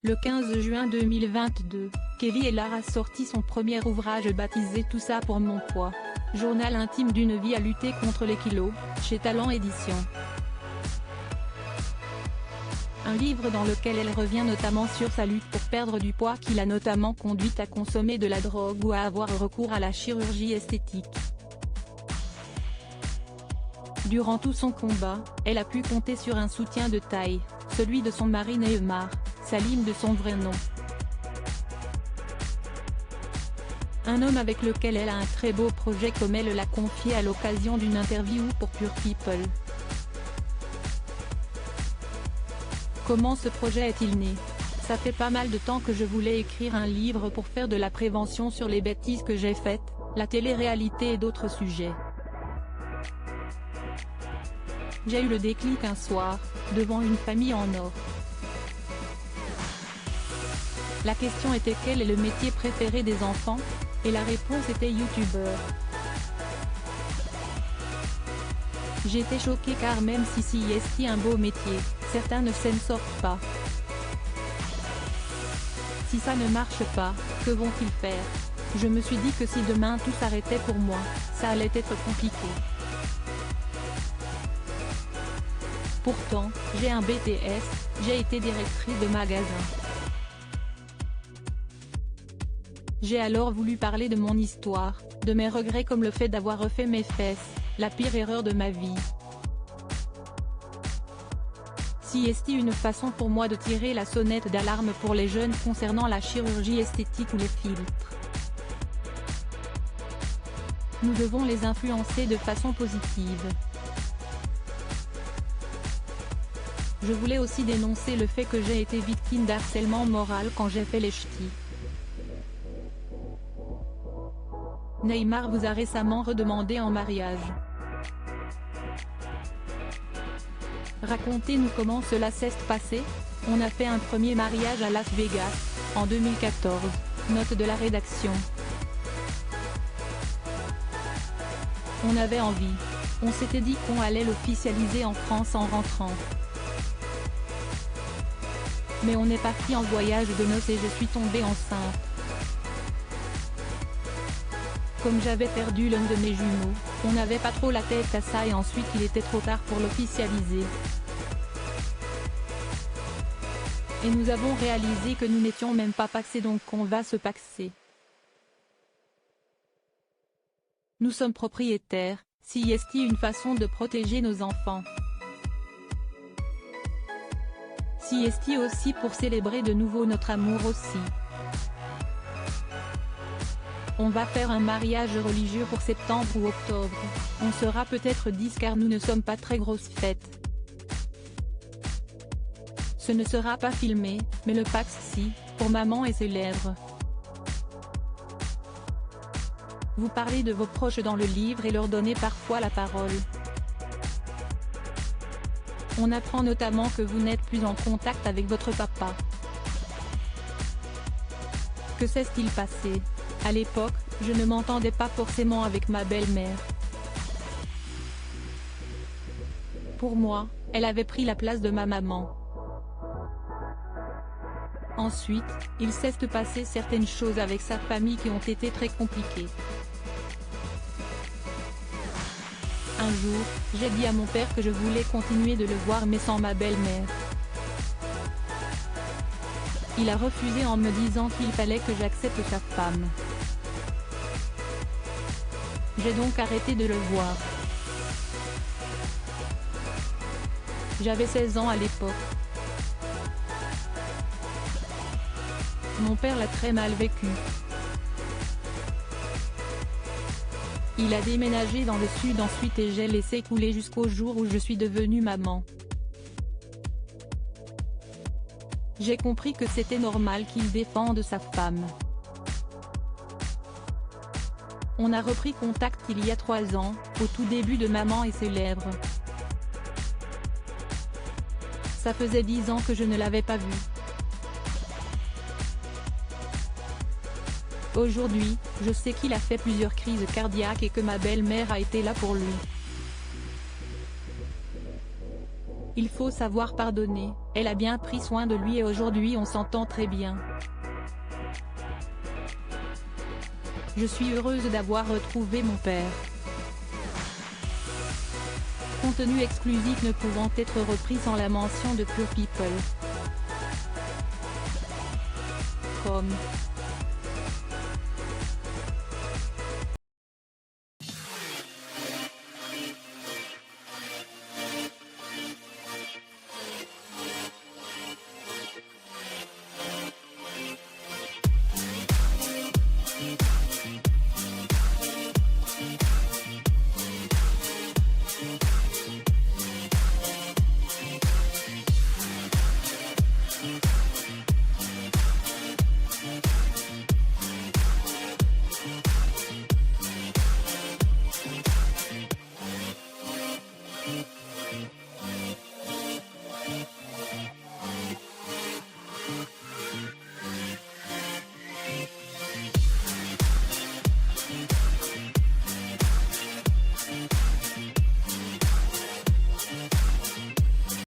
Le 15 juin 2022, Kelly Ellard a sorti son premier ouvrage baptisé Tout ça pour mon poids. Journal intime d'une vie à lutter contre les kilos, chez Talent Éditions. Un livre dans lequel elle revient notamment sur sa lutte pour perdre du poids qui l'a notamment conduite à consommer de la drogue ou à avoir recours à la chirurgie esthétique. Durant tout son combat, elle a pu compter sur un soutien de taille, celui de son mari Neymar, Salim de son vrai nom. Un homme avec lequel elle a un très beau projet comme elle l'a confié à l'occasion d'une interview pour Pure People. Comment ce projet est-il né? Ça fait pas mal de temps que je voulais écrire un livre pour faire de la prévention sur les bêtises que j'ai faites, la télé-réalité et d'autres sujets. J'ai eu le déclic un soir, devant une famille en or. La question était quel est le métier préféré des enfants? Et la réponse était youtubeur. J'étais choquée car même si c'est un beau métier, certains ne s'en sortent pas. Si ça ne marche pas, que vont-ils faire? Je me suis dit que si demain tout s'arrêtait pour moi, ça allait être compliqué. Pourtant, j'ai un BTS, j'ai été directrice de magasin. J'ai alors voulu parler de mon histoire, de mes regrets comme le fait d'avoir refait mes fesses, la pire erreur de ma vie. Si est une façon pour moi de tirer la sonnette d'alarme pour les jeunes concernant la chirurgie esthétique ou les filtres. Nous devons les influencer de façon positive. Je voulais aussi dénoncer le fait que j'ai été victime d'harcèlement moral quand j'ai fait les ch'tis. Neymar vous a récemment redemandé en mariage. Racontez-nous comment cela s'est passé. On a fait un premier mariage à Las Vegas, en 2014, note de la rédaction. On avait envie. On s'était dit qu'on allait l'officialiser en France en rentrant. Mais on est parti en voyage de noces et je suis tombée enceinte. Comme j'avais perdu l'un de mes jumeaux, on n'avait pas trop la tête à ça et ensuite il était trop tard pour l'officialiser. Et nous avons réalisé que nous n'étions même pas paxés donc on va se paxer. Nous sommes propriétaires, si est une façon de protéger nos enfants. Si est aussi pour célébrer de nouveau notre amour aussi. On va faire un mariage religieux pour septembre ou octobre, on sera peut-être 10 car nous ne sommes pas très grosses fêtes. Ce ne sera pas filmé, mais le Pax si, pour maman et ses lèvres. Vous parlez de vos proches dans le livre et leur donnez parfois la parole. On apprend notamment que vous n'êtes plus en contact avec votre papa. Que s'est-il passé? À l'époque, je ne m'entendais pas forcément avec ma belle-mère. Pour moi, elle avait pris la place de ma maman. Ensuite, il s'est passé certaines choses avec sa famille qui ont été très compliquées. Un jour, j'ai dit à mon père que je voulais continuer de le voir mais sans ma belle-mère. Il a refusé en me disant qu'il fallait que j'accepte sa femme. J'ai donc arrêté de le voir. J'avais 16 ans à l'époque. Mon père l'a très mal vécu. Il a déménagé dans le sud ensuite et j'ai laissé couler jusqu'au jour où je suis devenue maman. J'ai compris que c'était normal qu'il défende sa femme. On a repris contact il y a 3 ans, au tout début de Maman et ses lèvres. Ça faisait 10 ans que je ne l'avais pas vu. Aujourd'hui, je sais qu'il a fait plusieurs crises cardiaques et que ma belle-mère a été là pour lui. Il faut savoir pardonner, elle a bien pris soin de lui et aujourd'hui on s'entend très bien. Je suis heureuse d'avoir retrouvé mon père. Contenu exclusif ne pouvant être repris sans la mention de Pure People. Com.